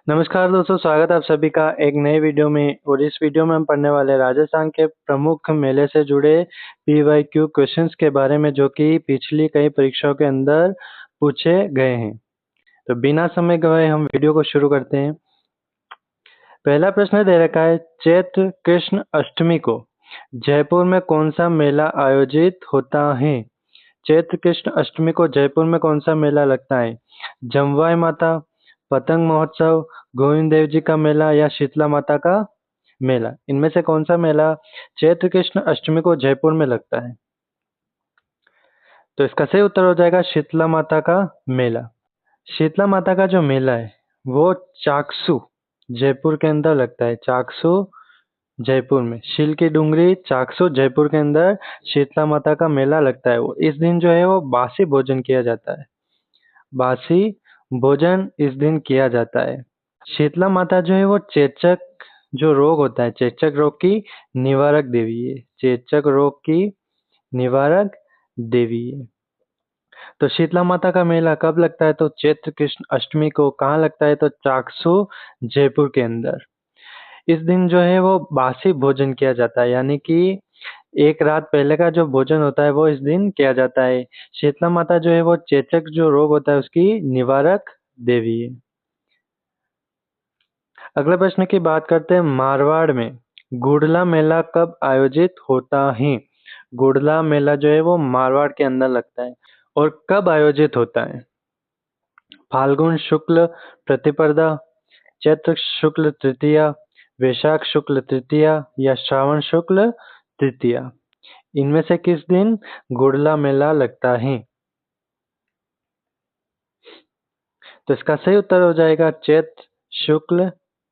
नमस्कार दोस्तों, स्वागत है आप सभी का एक नए वीडियो में। और इस वीडियो में हम पढ़ने वाले राजस्थान के प्रमुख मेले से जुड़े PYQ क्वेश्चंस के बारे में, जो कि पिछली कई परीक्षाओं के अंदर पूछे गए हैं। तो बिना समय गवाए हम वीडियो को शुरू करते हैं। पहला प्रश्न दे रखा है, चैत्र कृष्ण अष्टमी को जयपुर में कौन सा मेला आयोजित होता है? चैत्र कृष्ण अष्टमी को जयपुर में कौन सा मेला लगता है? जमवाई माता, पतंग महोत्सव, गोविंद देव जी का मेला या शीतला माता का मेला? इनमें से कौन सा मेला चैत्र कृष्ण अष्टमी को जयपुर में लगता है? तो इसका सही उत्तर हो जाएगा शीतला माता का मेला। शीतला माता का जो मेला है वो चाकसू जयपुर के अंदर लगता है। चाकसू जयपुर में, शील की डूंगरी चाकसू जयपुर के अंदर शीतला माता का मेला लगता है। वो इस दिन जो है वो बासी भोजन किया जाता है। बासी भोजन इस दिन किया जाता है। शीतला माता जो है वो चेचक जो रोग होता है, चेचक रोग की निवारक देवी है। चेचक रोग की निवारक देवी है। तो शीतला माता का मेला कब लगता है? तो चैत्र कृष्ण अष्टमी को। कहाँ लगता है? तो चाकसू जयपुर के अंदर। इस दिन जो है वो बासी भोजन किया जाता है, यानी कि एक रात पहले का जो भोजन होता है वो इस दिन किया जाता है। शीतला माता जो है वो चेचक जो रोग होता है उसकी निवारक देवी है। अगले प्रश्न की बात करते हैं, मारवाड़ में गुड़ला मेला कब आयोजित होता है? गुड़ला मेला जो है वो मारवाड़ के अंदर लगता है। और कब आयोजित होता है? फाल्गुन शुक्ल प्रतिपदा, चैत्र शुक्ल तृतीया, वैशाख शुक्ल तृतीया या श्रावण शुक्ल तृतीया? इनमें से किस दिन गुड़ला मेला लगता है? तो इसका सही उत्तर हो जाएगा चैत्र शुक्ल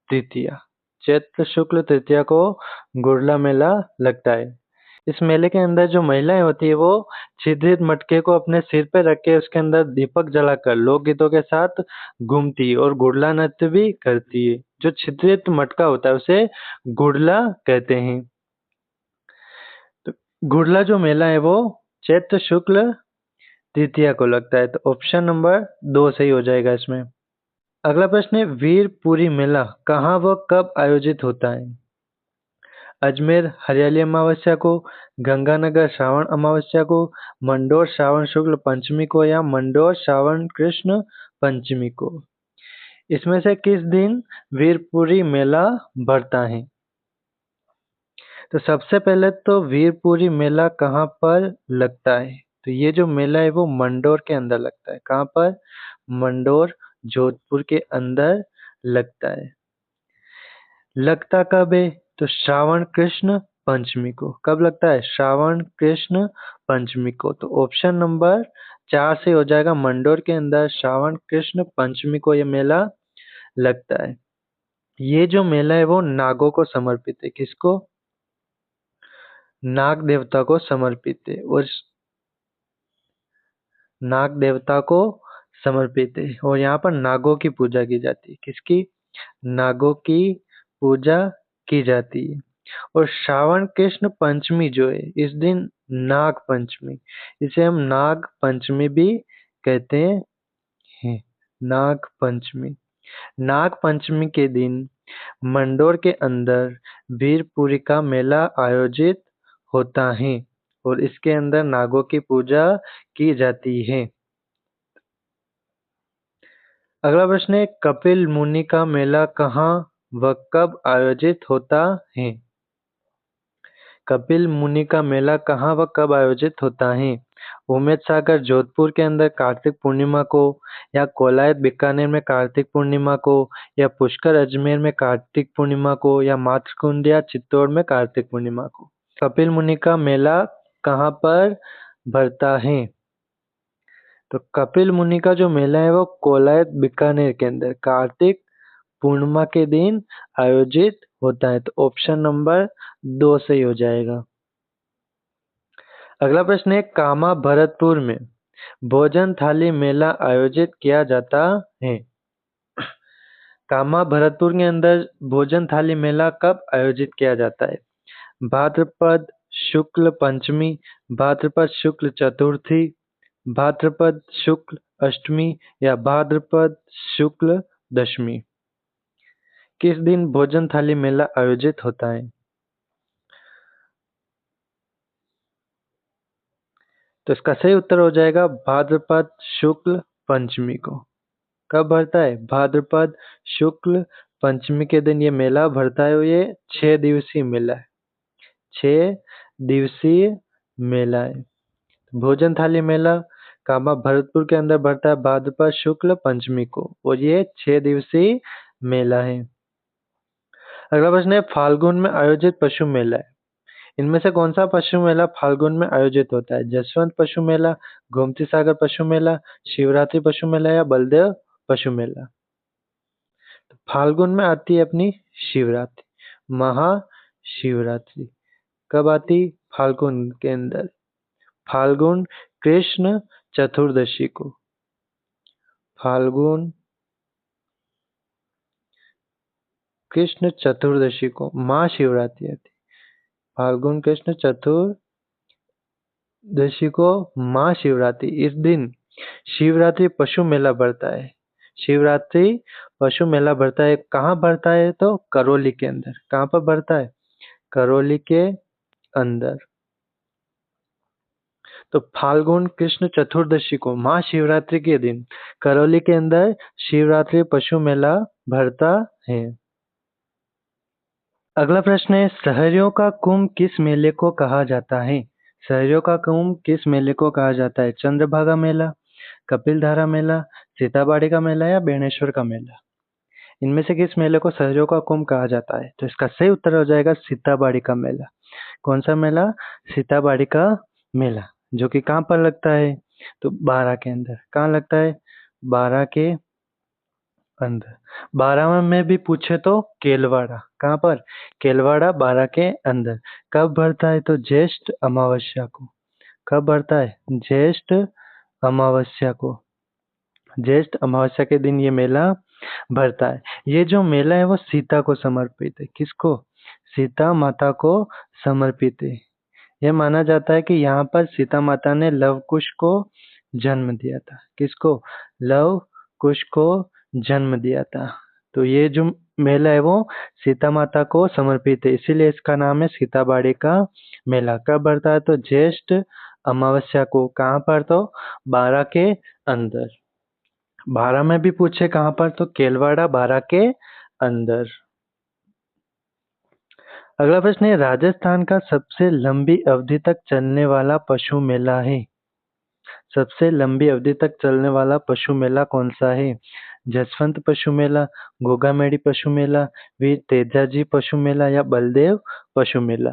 तृतीया। चैत्र शुक्ल तृतीया को गुड़ला मेला लगता है। इस मेले के अंदर जो महिलाएं होती है वो छिद्रित मटके को अपने सिर पे रख के उसके अंदर दीपक जलाकर लोकगीतों के साथ घूमती है और गुड़ला नृत्य भी करती है। जो छिद्रित मटका होता है उसे गुड़ला कहते हैं। तो गुड़ला जो मेला है वो चैत्र शुक्ल तृतीया को लगता है। तो ऑप्शन नंबर 2 सही हो जाएगा इसमें। अगला प्रश्न है, वीरपुरी मेला कहाँ व कब आयोजित होता है? अजमेर हरियाली अमावस्या को, गंगानगर श्रावण अमावस्या को, मंडोर श्रावण शुक्ल पंचमी को या मंडोर श्रावण कृष्ण पंचमी को? इसमें से किस दिन वीरपुरी मेला भरता है? तो सबसे पहले तो वीरपुरी मेला कहाँ पर लगता है? तो ये जो मेला है वो मंडोर के अंदर लगता है। कहाँ पर? मंडोर जोधपुर के अंदर लगता है। लगता कब है? तो श्रावण कृष्ण पंचमी को। कब लगता है? श्रावण कृष्ण पंचमी को। तो ऑप्शन नंबर 4 से हो जाएगा। मंडोर के अंदर श्रावण कृष्ण पंचमी को ये मेला लगता है। ये जो मेला है वो नागों को समर्पित है। किसको? नाग देवता को समर्पित है। और नाग देवता को समर्पित है और यहाँ पर नागों की पूजा की जाती है। किसकी? नागों की पूजा की जाती है। और श्रावण कृष्ण पंचमी जो है इस दिन नाग पंचमी, इसे हम नाग पंचमी भी कहते हैं। नाग पंचमी। नाग पंचमी के दिन मंडोर के अंदर वीरपुरी का मेला आयोजित होता है और इसके अंदर नागों की पूजा की जाती है। अगला प्रश्न है, कपिल मुनि का मेला कहाँ व कब आयोजित होता है? कपिल मुनि का मेला कहाँ व कब आयोजित होता है? उमेद सागर जोधपुर के अंदर कार्तिक पूर्णिमा को, या कोलायत बीकानेर में कार्तिक पूर्णिमा को, या पुष्कर अजमेर में कार्तिक पूर्णिमा को, या मातृकुंडिया चित्तौड़ में कार्तिक पूर्णिमा को? कपिल मुनि का मेला कहाँ पर भरता है? तो कपिल मुनि का जो मेला है वो कोलायत बीकानेर के अंदर कार्तिक पूर्णिमा के दिन आयोजित होता है। तो ऑप्शन नंबर 2 सही हो जाएगा। अगला प्रश्न है, कामा भरतपुर में भोजन थाली मेला आयोजित किया जाता है। कामा भरतपुर के अंदर भोजन थाली मेला कब आयोजित किया जाता है? भाद्रपद शुक्ल पंचमी, भाद्रपद शुक्ल चतुर्थी, भाद्रपद शुक्ल अष्टमी या भाद्रपद शुक्ल दशमी? किस दिन भोजन थाली मेला आयोजित होता है? तो इसका सही उत्तर हो जाएगा भाद्रपद शुक्ल पंचमी को। कब भरता है? भाद्रपद शुक्ल पंचमी के दिन ये मेला भरता है और ये 6 दिवसीय मेला है। 6 दिवसीय मेला है। भोजन थाली मेला काबा भरतपुर के अंदर भरता है भाद्रपद शुक्ल पंचमी को और ये 6 दिवसीय मेला है। अगला प्रश्न है फाल्गुन में आयोजित पशु मेला है। इनमें से कौन सा पशु मेला फाल्गुन में आयोजित होता है? जसवंत पशु मेला, गोमती सागर पशु मेला, शिवरात्रि पशु मेला या बलदेव पशु मेला? तो फाल्गुन में आती है अपनी शिवरात्रि, महाशिवरात्रि। कब आती? फाल्गुन के अंदर। फाल्गुन कृष्ण चतुर्दशी को। फाल्गुन कृष्ण चतुर्दशी को महाशिवरात्रि आती। फाल्गुन कृष्ण चतुर्दशी को महाशिवरात्रि, इस दिन शिवरात्रि पशु मेला भरता है। शिवरात्रि पशु मेला भरता है। कहाँ भरता है? तो करौली के अंदर। कहाँ पर भरता है? करौली के अंदर। तो फाल्गुन कृष्ण चतुर्दशी को महाशिवरात्रि के दिन करौली के अंदर शिवरात्रि पशु मेला भरता है। अगला प्रश्न है सहरियों का कुंभ किस मेले को कहा जाता है? सहरियों का कुंभ किस मेले को कहा जाता है? चंद्रभागा मेला, कपिलधारा मेला, सीताबाड़ी का मेला या बेणेश्वर का मेला? इनमें से किस मेले को सहरियों का कुंभ कहा जाता है? तो इसका सही उत्तर हो जाएगा सीताबाड़ी का मेला। कौन सा मेला? सीताबाड़ी का मेला, जो कि कहाँ पर लगता है? तो बारा के अंदर। कहाँ लगता है? बारा के अंदर। बारहवा में भी पूछे तो केलवाड़ा। कहाँ पर? केलवाड़ा बारह के अंदर। कब भरता है? तो ज्येष्ठ अमावस्या को। कब भरता है? ज्येष्ठ अमावस्या को। ज्येष्ठ अमावस्या के दिन ये मेला भरता है। ये जो मेला है वो सीता को समर्पित है। किसको? सीता माता को समर्पित है। यह माना जाता है कि यहाँ पर सीता माता ने लव कुश को जन्म दिया था। किसको? लव कुश को जन्म दिया था। तो ये जो मेला है वो सीता माता को समर्पित है, इसीलिए इसका नाम है सीताबाड़ी का मेला। कब भरता है? तो ज्येष्ठ अमावस्या को। कहाँ पर? तो बारा के अंदर। बारा में भी पूछे कहाँ पर? तो केलवाड़ा बारा के अंदर। अगला प्रश्न है राजस्थान का सबसे लंबी अवधि तक चलने वाला पशु मेला है। सबसे लंबी अवधि तक चलने वाला पशु मेला कौन सा है? जसवंत पशु मेला, गोगामेड़ी पशु मेला, वीर तेजाजी पशु मेला या बलदेव पशु मेला?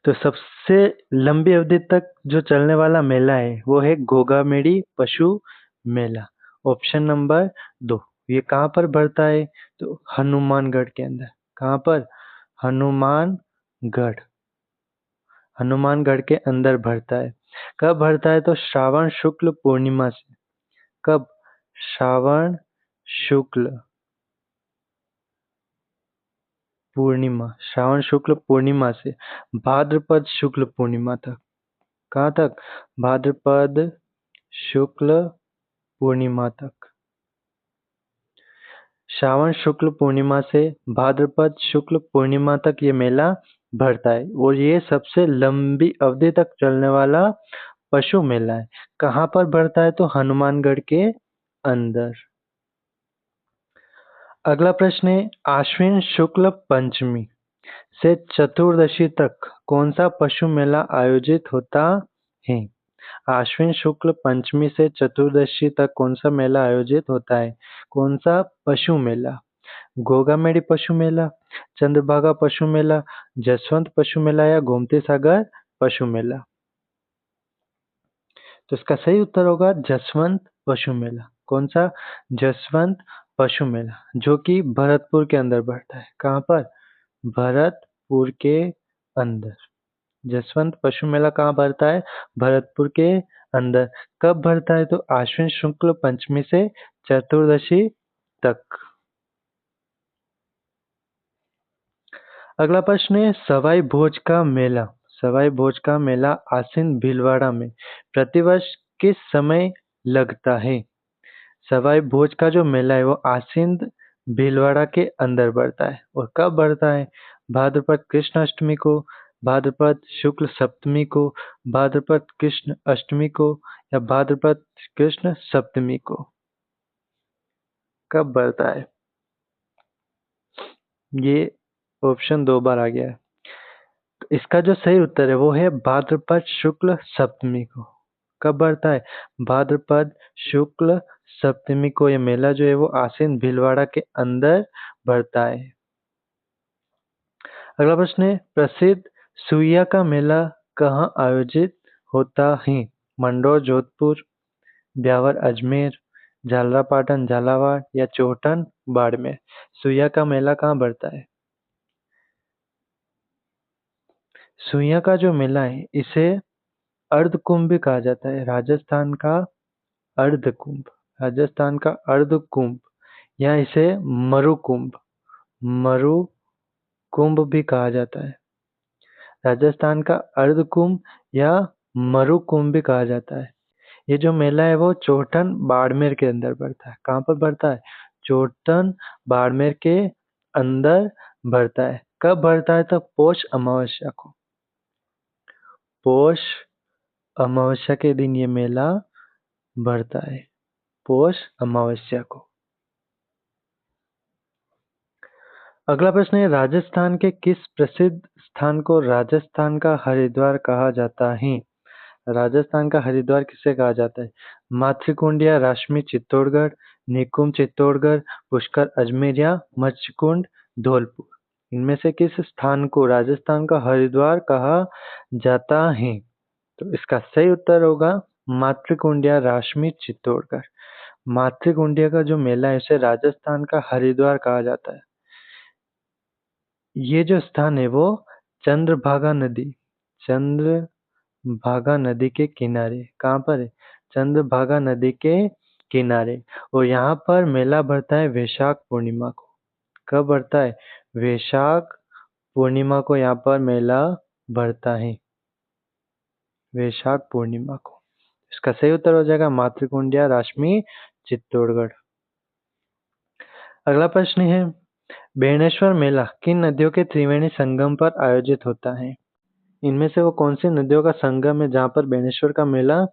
तो सबसे लंबी अवधि तक जो चलने वाला मेला है वो है गोगामेड़ी पशु मेला। Option number 2। ये कहाँ पर भरता है? तो हनुमानगढ़ के अंदर। कहाँ पर? हनुमानगढ़। हनुमानगढ़ के अंदर भरता है। कब भरता है? तो श्रावण शुक्ल पूर्णिमा से। कब? श्रावण शुक्ल पूर्णिमा। श्रावण शुक्ल पूर्णिमा से भाद्रपद शुक्ल पूर्णिमा तक। कहाँ तक? भाद्रपद शुक्ल पूर्णिमा तक। श्रावण शुक्ल पूर्णिमा से भाद्रपद शुक्ल पूर्णिमा तक ये मेला भरता है और ये सबसे लंबी अवधि तक चलने वाला पशु मेला है। कहाँ पर भरता है? तो हनुमानगढ़ के अंदर। अगला प्रश्न है आश्विन शुक्ल पंचमी से चतुर्दशी तक कौन सा पशु मेला आयोजित होता है? आश्विन शुक्ल पंचमी से चतुर्दशी तक कौन सा मेला आयोजित होता है? कौन सा पशु मेला? गोगामेड़ी पशु मेला, चंद्रभागा पशु मेला, जसवंत पशु मेला या गोमती सागर पशु मेला? तो इसका सही उत्तर होगा जसवंत पशु मेला। कौन सा? जसवंत पशु मेला, जो कि भरतपुर के अंदर बढ़ता है। कहाँ पर? भरतपुर के अंदर। जसवंत पशु मेला कहाँ भरता है? भरतपुर के अंदर। कब भरता है? तो आश्विन शुक्ल पंचमी से चतुर्दशी तक। अगला प्रश्न है सवाई भोज का मेला। सवाई भोज का मेला आसीन भीलवाड़ा में प्रतिवर्ष किस समय लगता है? सवाई भोज का जो मेला है वो आसीन भीलवाड़ा के अंदर बढ़ता है। और कब बढ़ता है? भाद्रपद कृष्ण अष्टमी को, भाद्रपद शुक्ल सप्तमी को, भाद्रपद कृष्ण अष्टमी को, या भाद्रपद कृष्ण सप्तमी को कब बढ़ता है? ये ऑप्शन 2 बार आ गया है। तो इसका जो सही उत्तर है वो है भाद्रपद शुक्ल सप्तमी को। कब बढ़ता है? भाद्रपद शुक्ल सप्तमी को ये मेला जो है वो आसीन भीलवाड़ा के अंदर बढ़ता है। अगला प्रश्न है, प्रसिद्ध सुइया का मेला कहाँ आयोजित होता है? मंडोर जोधपुर, ब्यावर अजमेर, झालरापाटन झालावाड़, या चोहटन बाड़मेर। सुइया का मेला कहाँ बढ़ता है? सुइया का जो मेला है इसे अर्धकुंभ भी कहा जाता है। राजस्थान का अर्धकुंभ, राजस्थान का अर्धकुंभ, या इसे मरुकुंभ, मरुकुंभ भी कहा जाता है। राजस्थान का अर्धकुंभ या मरुकुंभ भी कहा जाता है। ये जो मेला है वो चोहटन बाड़मेर के अंदर बढ़ता है। कहाँ पर बढ़ता है? चोहटन बाड़मेर के अंदर बढ़ता है। कब बढ़ता है? तो पौष अमावस्या को। पौष अमावस्या के दिन ये मेला बढ़ता है, पौष अमावस्या को। अगला प्रश्न है, राजस्थान के किस प्रसिद्ध स्थान को राजस्थान का हरिद्वार कहा जाता है? राजस्थान का हरिद्वार किसे कहा जाता है? मातृकुंड, राशमी चित्तौड़गढ़, निकुंज चित्तौड़गढ़, पुष्कर अजमेर, या मत्स्यकुंड धौलपुर। इनमें से किस स्थान को राजस्थान का हरिद्वार कहा जाता है? तो इसका सही उत्तर होगा मातृकुंडिया, राशमी चित्तौड़गढ़। मातृकुंडिया का जो मेला है उसे राजस्थान का हरिद्वार कहा जाता है। ये जो स्थान है वो चंद्रभागा नदी, चंद्रभागा नदी के किनारे, कहाँ पर है? चंद्रभागा नदी के किनारे। और यहाँ पर मेला बढ़ता है वैशाख पूर्णिमा को। कब बढ़ता है? वैशाख पूर्णिमा को यहाँ पर मेला बढ़ता है, वैशाख पूर्णिमा को। इसका सही उत्तर हो जाएगा मातृकुंडिया, राशमी चित्तौड़गढ़। अगला प्रश्न है, बेणेश्वर मेला किन नदियों के त्रिवेणी संगम पर आयोजित होता है? इनमें से वो कौन सी नदियों का संगम है जहाँ पर बेणेश्वर का मेला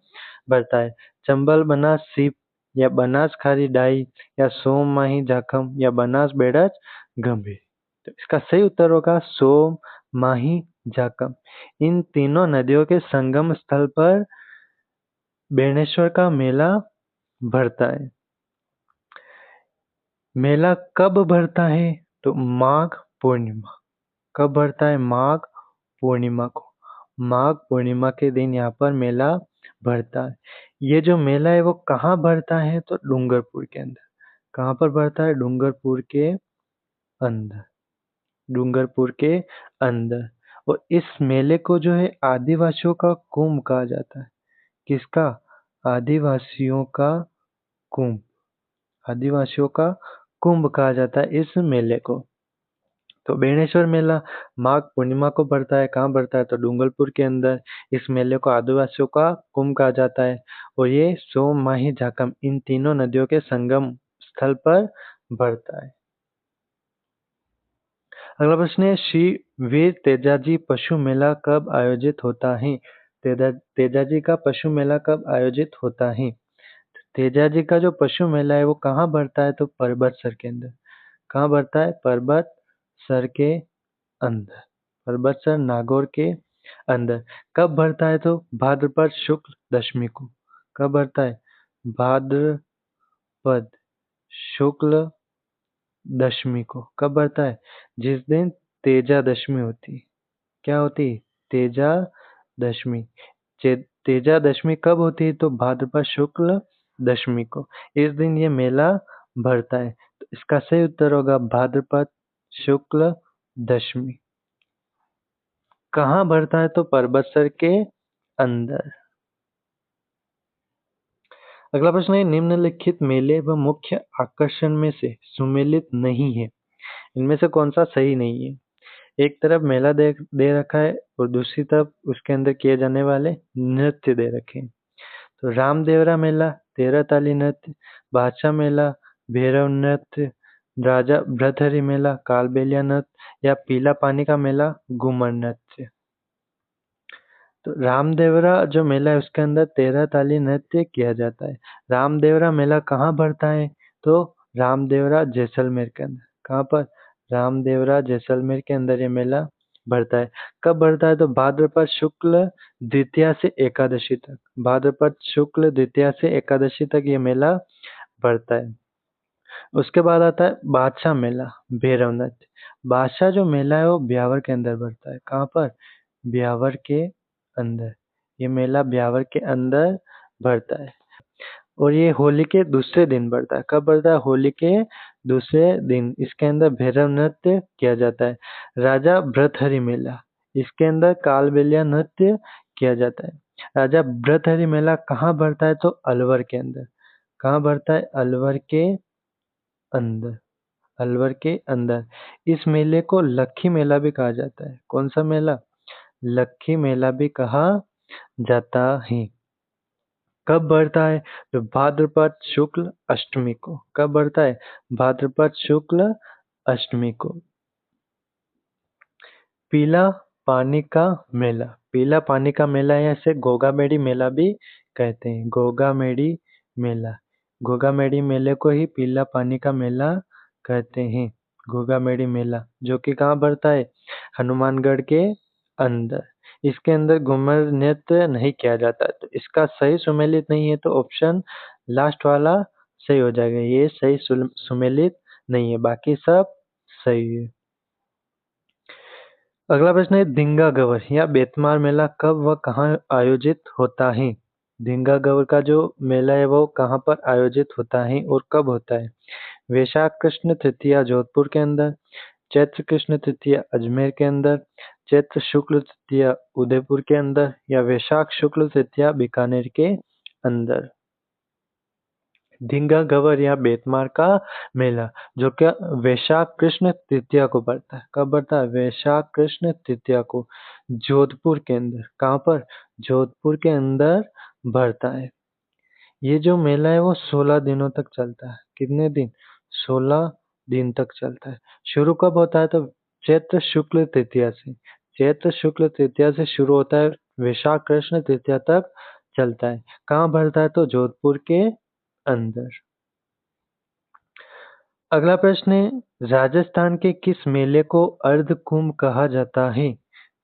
बढ़ता है? चंबल बनास सीप, या बनास खारी डाई, या सोम माही जाखम, या बनास बेड़च गंभीर। तो इसका सही उत्तर होगा सोम माही जाखम। इन तीनों नदियों के संगम स्थल पर बेणेश्वर का मेला बढ़ता है। मेला कब बढ़ता है? तो माघ पूर्णिमा। कब बढ़ता है? माघ पूर्णिमा को। माघ पूर्णिमा के दिन यहाँ पर मेला बढ़ता है। ये जो मेला है वो कहाँ बढ़ता है? तो डूंगरपुर के अंदर। कहाँ पर बढ़ता है? डूंगरपुर के अंदर, डूंगरपुर के अंदर। और इस मेले को जो है आदिवासियों का कुंभ कहा जाता है। किसका? आदिवासियों का कुंभ, आदिवासियों का कुंभ कहा जाता है इस मेले को। तो बेणेश्वर मेला माघ पूर्णिमा को बढ़ता है। कहाँ बढ़ता है? तो डूंगरपुर के अंदर। इस मेले को आदिवासियों का कुंभ कहा जाता है। और ये सोम माही झाकम इन तीनों नदियों के संगम स्थल पर बढ़ता है। अगला प्रश्न है, श्री वीर तेजाजी पशु मेला कब आयोजित होता है? तेजाजी का पशु मेला कब आयोजित होता है? तेजाजी का जो पशु मेला है वो कहाँ बढ़ता है? तो परबतसर के अंदर। कहाँ बढ़ता है? परबतसर के अंदर, परबतसर नागौर के अंदर। कब बढ़ता है? तो भाद्रपद शुक्ल दशमी को। कब बढ़ता है? भाद्रपद शुक्ल दशमी को। कब बढ़ता है? जिस दिन तेजा दशमी होती। क्या होती? तेजा दशमी। तेजा दशमी कब होती है? तो भाद्रपद शुक्ल दशमी को। इस दिन ये मेला बढ़ता है। तो इसका सही उत्तर होगा भाद्रपद शुक्ल दशमी। कहाँ बढ़ता है? तो परबतसर के अंदर। अगला प्रश्न है, निम्नलिखित मेले व मुख्य आकर्षण में से सुमेलित नहीं है। इनमें से कौन सा सही नहीं है? एक तरफ मेला दे रखा है और दूसरी तरफ उसके अंदर किए जाने वाले नृत्य दे रखे हैं। तो रामदेवरा मेला, तेरह ताली नृत्य, बादशाह मेला, भैरव नृत्य, राजा भृतहरि मेला, कालबेलिया नृत्य या पीला पानी का मेला घूमर नृत्य। तो रामदेवरा जो मेला है उसके अंदर 13 ताली नृत्य किया जाता है। रामदेवरा मेला कहाँ भरता है? तो रामदेवरा जैसलमेर के अंदर। कहाँ पर? रामदेवरा जैसलमेर के अंदर ये मेला भरता है। कब भरता है? तो भाद्रपद शुक्ल द्वितीया से एकादशी तक। भाद्रपद शुक्ल द्वितीया से एकादशी तक ये मेला भरता है। उसके बाद आता है बादशाह मेला, भैरव नृत्य। बादशाह जो मेला है वो ब्यावर के अंदर भरता है। कहाँ पर? ब्यावर के अंदर। ये मेला ब्यावर के अंदर भरता है और ये होली के दूसरे दिन भरता है। कब भरता है? होली के दूसरे दिन। इसके अंदर भैरव नृत्य किया जाता है। राजा भृतहरि मेला, इसके अंदर कालबेलिया नृत्य किया जाता है। राजा भृतहरि मेला कहाँ भरता है? तो अलवर के अंदर। कहाँ भरता है? अलवर के अंदर। अलवर के अंदर। इस मेले को लक्खी मेला भी कहा जाता है। कौन सा मेला? लक्खी मेला भी कहा जाता है। कब बढ़ता है? तो भाद्रपद शुक्ल अष्टमी को। कब बढ़ता है? भाद्रपद शुक्ल अष्टमी को। पीला पानी का मेला। पीला पानी का मेला या इसे गोगामेडी मेला भी कहते हैं। गोगामेडी मेला। गोगामेडी मेले को ही पीला पानी का मेला कहते हैं। गोगामेडी मेला जो कि कहाँ बढ़ता है? हनुमानगढ़ के अंदर। इसके अंदर घूमर नृत्य नहीं किया जाता, तो इसका सही सुमेलित नहीं है, तो ऑप्शन लास्ट वाला सही हो जाएगा। ये सही सुमेलित नहीं है, बाकी सब सही है। अगला प्रश्न है धींगा गवर या बेतमार मेला कब व कहाँ आयोजित होता है? धींगा गवर का जो मेला है वो कहाँ पर आयोजित होता है और कब होता है? वैशाख कृष्ण तृतीया जोधपुर के अंदर, चैत्र कृष्ण तृतीया अजमेर के अंदर, चैत्र शुक्ल तृतीया उदयपुर के अंदर या वैशाख शुक्ल तृतीया बीकानेर के अंदर। धींगा गवर या बेतमार का मेला जो कि वैशाख कृष्ण तृतीया को पड़ता है। कब पड़ता है? वैशाख कृष्ण तृतीया को जोधपुर के अंदर। कहाँ पर? जोधपुर के अंदर भरता है। ये जो मेला है वो 16 दिनों तक चलता है। कितने दिन? 16 दिन तक चलता है। शुरू कब होता है? तो चैत्र शुक्ल तृतीया से। चैत्र शुक्ल तृतीया से शुरू होता है, वैशाख कृष्ण तृतीया तक चलता है। कहाँ भरता है? तो जोधपुर के अंदर। अगला प्रश्न है राजस्थान के किस मेले को अर्ध कुंभ कहा जाता है?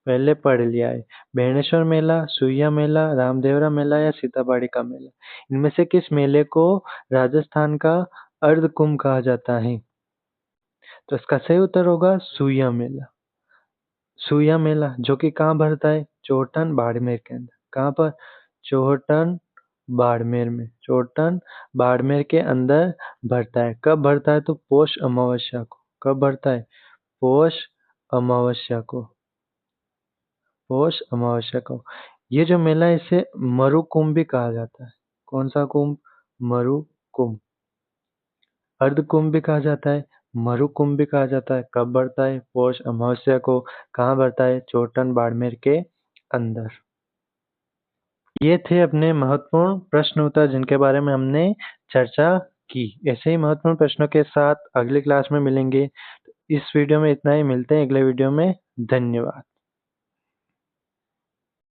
पहले पढ़ लिया है। बेणेश्वर मेला, सुइया मेला, रामदेवरा मेला या सीताबाड़ी का मेला। इनमें से किस मेले को राजस्थान का अर्ध कुंभ कहा जाता है? तो इसका सही उत्तर होगा सुइया मेला। सुइया मेला जो कि कहाँ भरता है? चोहटन बाड़मेर के अंदर। कहाँ पर? चोहटन बाड़मेर में। चोहटन बाड़मेर के अंदर भरता है। कब भरता है? तो पौष अमावस्या को। कब भरता है? पौष अमावस्या को। पौष अमावस्या को। ये जो मेला है इसे मरु कुंभ भी कहा जाता है। कौन सा कुंभ? मरु कुंभ। अर्ध कुंभ भी कहा जाता है, मरु कुंभ भी कहा जाता है। कब बढ़ता है? पौष अमावस्या को। कहाँ बढ़ता है? चोटन बाड़मेर के अंदर। ये थे अपने महत्वपूर्ण प्रश्न उत्तर जिनके बारे में हमने चर्चा की। ऐसे ही महत्वपूर्ण प्रश्नों के साथ अगली क्लास में मिलेंगे। इस वीडियो में इतना ही, मिलते हैं अगले वीडियो में। धन्यवाद।